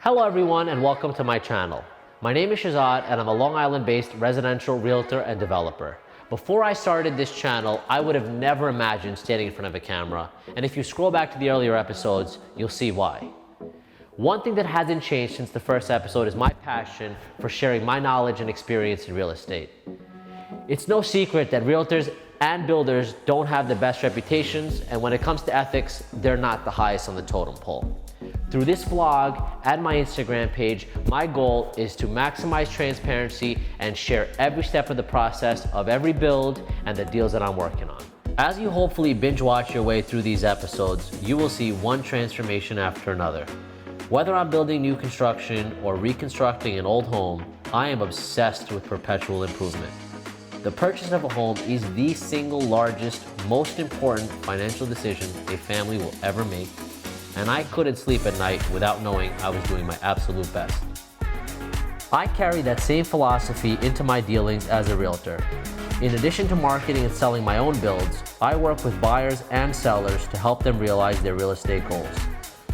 Hello everyone and welcome to my channel. My name is Shahzad and I'm a Long Island-based residential realtor and developer. Before I started this channel, I would have never imagined standing in front of a camera, and if you scroll back to the earlier episodes, you'll see why. One thing that hasn't changed since the first episode is my passion for sharing my knowledge and experience in real estate. It's no secret that realtors and builders don't have the best reputations, and when it comes to ethics, they're not the highest on the totem pole. Through this vlog and my Instagram page, my goal is to maximize transparency and share every step of the process of every build and the deals that I'm working on. As you hopefully binge watch your way through these episodes, you will see one transformation after another. Whether I'm building new construction or reconstructing an old home, I am obsessed with perpetual improvement. The purchase of a home is the single largest, most important financial decision a family will ever make, and I couldn't sleep at night without knowing I was doing my absolute best. I carry that same philosophy into my dealings as a realtor. In addition to marketing and selling my own builds, I work with buyers and sellers to help them realize their real estate goals.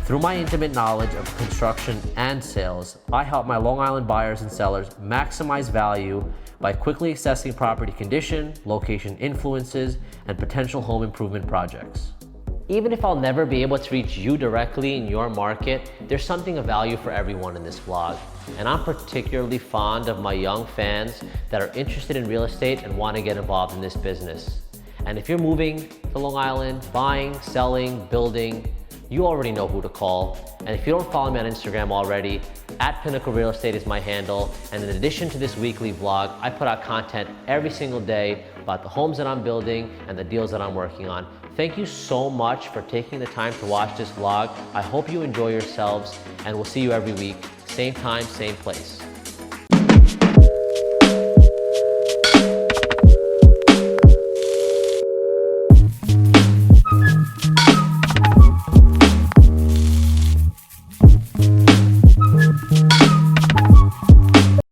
Through my intimate knowledge of construction and sales, I help my Long Island buyers and sellers maximize value by quickly assessing property condition, location influences, and potential home improvement projects. Even if I'll never be able to reach you directly in your market, there's something of value for everyone in this vlog. And I'm particularly fond of my young fans that are interested in real estate and want to get involved in this business. And if you're moving to Long Island, buying, selling, building, you already know who to call. And if you don't follow me on Instagram already, @Pinnacle Real Estate is my handle. And in addition to this weekly vlog, I put out content every single day about the homes that I'm building and the deals that I'm working on. Thank you so much for taking the time to watch this vlog. I hope you enjoy yourselves, and we'll see you every week, same time, same place.